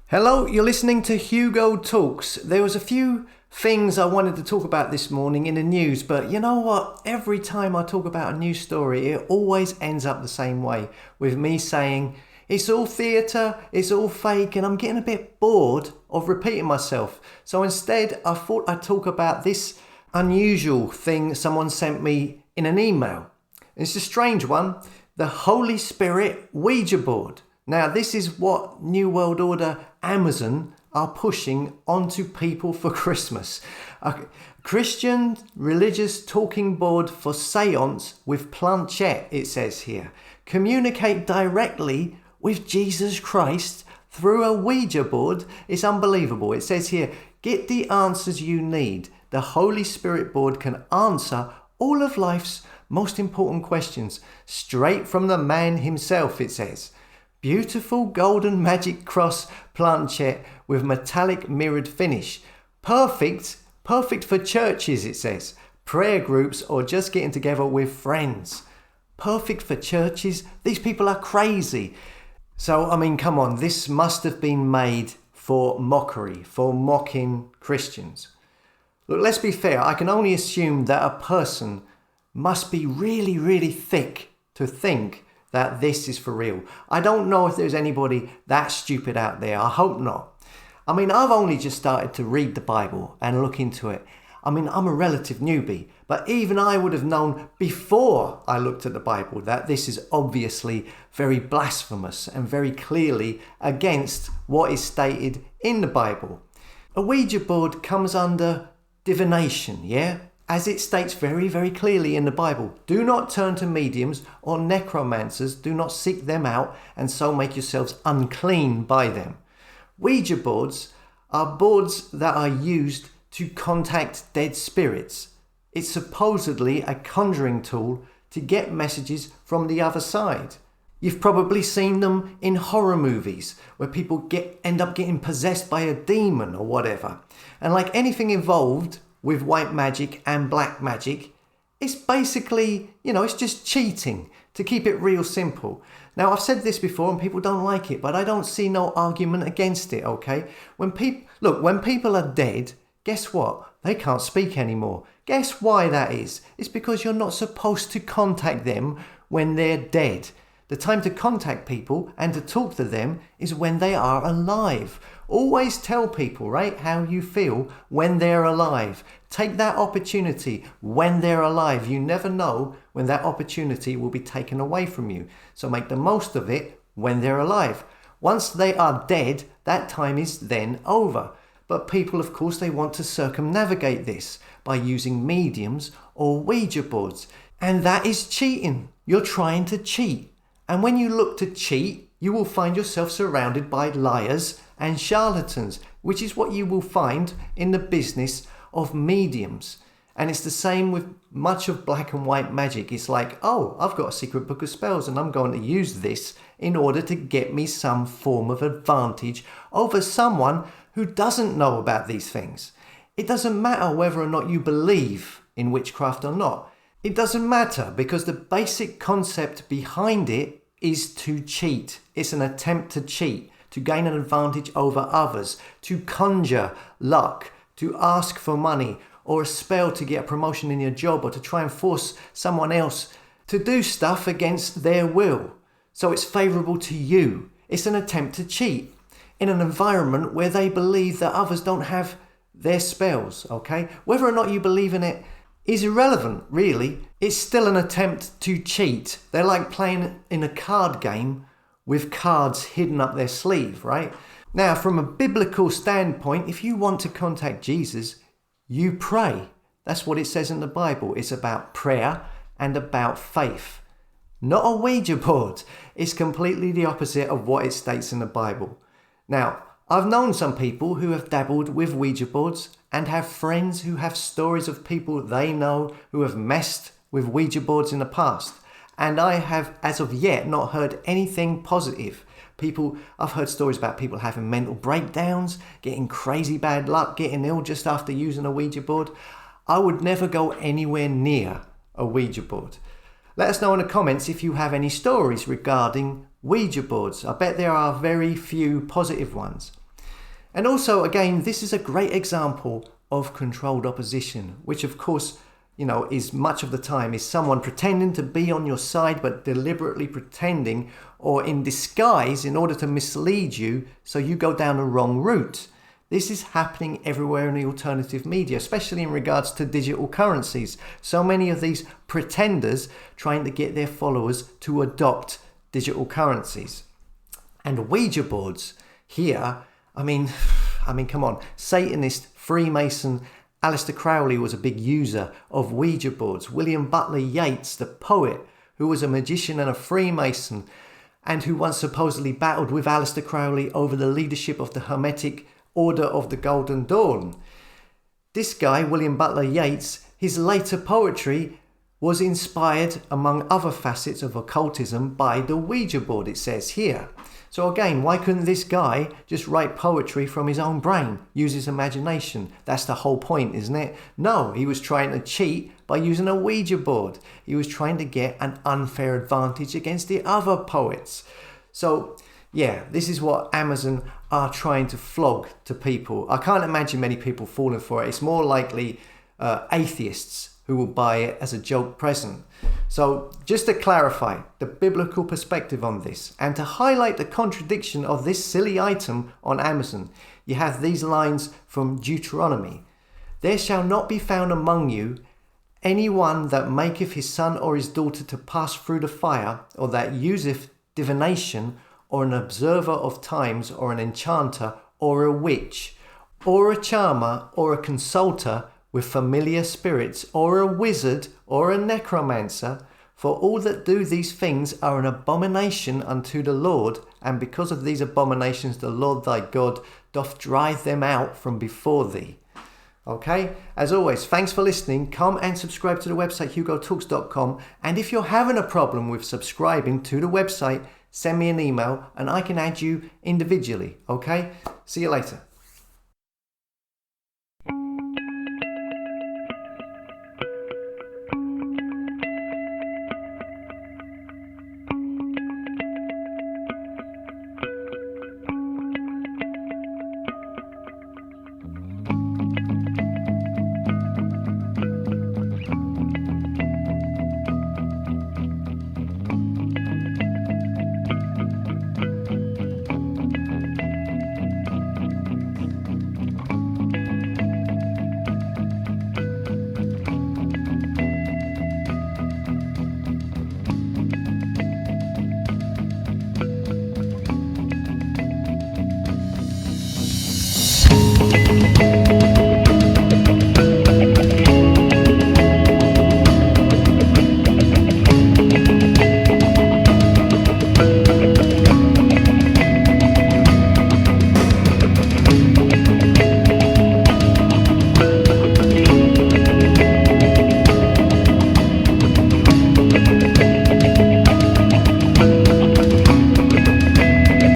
Hello, you're listening to Hugo Talks. There was a few things I wanted to talk about this morning in the news, but you know what? Every time I talk about a news story, it always ends up the same way, with me saying, it's all theatre, it's all fake, and I'm getting a bit bored of repeating myself. So instead, I thought I'd talk about this unusual thing someone sent me in an email. It's a strange one, the Holy Spirit Ouija board. Now, this is what New World Order Amazon are pushing onto people for Christmas. A Christian religious talking board for seance with planchette, it says here. Communicate directly with Jesus Christ through a Ouija board. It's unbelievable. It says here, get the answers you need. The Holy Spirit board can answer all of life's most important questions straight from the man himself, it says. Beautiful golden magic cross planchette with metallic mirrored finish. Perfect for churches, it says. Prayer groups or just getting together with friends. Perfect for churches? These people are crazy. So, I mean, come on, this must have been made for mockery, for mocking Christians. Look, let's be fair, I can only assume that a person must be really, really thick to think that this is for real. I don't know if there's anybody that stupid out there. I hope not. I mean, I've only just started to read the Bible and look into it. I mean, I'm a relative newbie, but even I would have known before I looked at the Bible that this is obviously very blasphemous and very clearly against what is stated in the Bible. A Ouija board comes under divination, yeah? As it states very, very clearly in the Bible, do not turn to mediums or necromancers, do not seek them out and so make yourselves unclean by them. Ouija boards are boards that are used to contact dead spirits. It's supposedly a conjuring tool to get messages from the other side. You've probably seen them in horror movies where people end up getting possessed by a demon or whatever. And like anything involved with white magic and black magic, it's basically, it's just cheating, to keep it real simple. Now, I've said this before and people don't like it, but I don't see no argument against it, okay? When people are dead, guess what? They can't speak anymore. Guess why that is? It's because you're not supposed to contact them when they're dead. The time to contact people and to talk to them is when they are alive. Always tell people, right, how you feel when they're alive. Take that opportunity when they're alive. You never know when that opportunity will be taken away from you. So make the most of it when they're alive. Once they are dead, that time is then over. But people, of course, they want to circumnavigate this by using mediums or Ouija boards. And that is cheating. You're trying to cheat. And when you look to cheat, you will find yourself surrounded by liars and charlatans, which is what you will find in the business of mediums. And it's the same with much of black and white magic. It's like, oh, I've got a secret book of spells and I'm going to use this in order to get me some form of advantage over someone who doesn't know about these things. It doesn't matter whether or not you believe in witchcraft or not. It doesn't matter because the basic concept behind it is to cheat. It's an attempt to cheat, to gain an advantage over others, to conjure luck, to ask for money or a spell to get a promotion in your job or to try and force someone else to do stuff against their will. So it's favourable to you. It's an attempt to cheat in an environment where they believe that others don't have their spells, okay? Whether or not you believe in it is irrelevant, really. It's still an attempt to cheat. They're like playing in a card game with cards hidden up their sleeve, right? Now, from a biblical standpoint, if you want to contact Jesus, you pray. That's what it says in the Bible. It's about prayer and about faith. Not a Ouija board. It's completely the opposite of what it states in the Bible. Now, I've known some people who have dabbled with Ouija boards and have friends who have stories of people they know who have messed with Ouija boards in the past. And I have, as of yet, not heard anything positive. I've heard stories about people having mental breakdowns, getting crazy bad luck, getting ill just after using a Ouija board. I would never go anywhere near a Ouija board. Let us know in the comments if you have any stories regarding Ouija boards. I bet there are very few positive ones. And also, again, this is a great example of controlled opposition, which of course, is much of the time is someone pretending to be on your side, but deliberately pretending or in disguise in order to mislead you so you go down the wrong route. This is happening everywhere in the alternative media, especially in regards to digital currencies. So many of these pretenders trying to get their followers to adopt digital currencies. And Ouija boards here, I mean, come on. Satanist, Freemason, Aleister Crowley was a big user of Ouija boards. William Butler Yeats, the poet, who was a magician and a Freemason, and who once supposedly battled with Aleister Crowley over the leadership of the Hermetic Order of the Golden Dawn. This guy, William Butler Yeats, his later poetry was inspired, among other facets of occultism, by the Ouija board, it says here. So again, why couldn't this guy just write poetry from his own brain, use his imagination? That's the whole point, isn't it? No, he was trying to cheat by using a Ouija board. He was trying to get an unfair advantage against the other poets. So yeah, this is what Amazon are trying to flog to people. I can't imagine many people falling for it. It's more likely atheists who will buy it as a joke present. So just to clarify the biblical perspective on this and to highlight the contradiction of this silly item on Amazon, you have these lines from Deuteronomy. There shall not be found among you any one that maketh his son or his daughter to pass through the fire, or that useth divination, or an observer of times, or an enchanter, or a witch, or a charmer, or a consulter with familiar spirits, or a wizard, or a necromancer, for all that do these things are an abomination unto the Lord, and because of these abominations the Lord thy God doth drive them out from before thee. Okay, as always, thanks for listening. Come and subscribe to the website hugotalks.com, and if you're having a problem with subscribing to the website, send me an email and I can add you individually. Okay, see you later.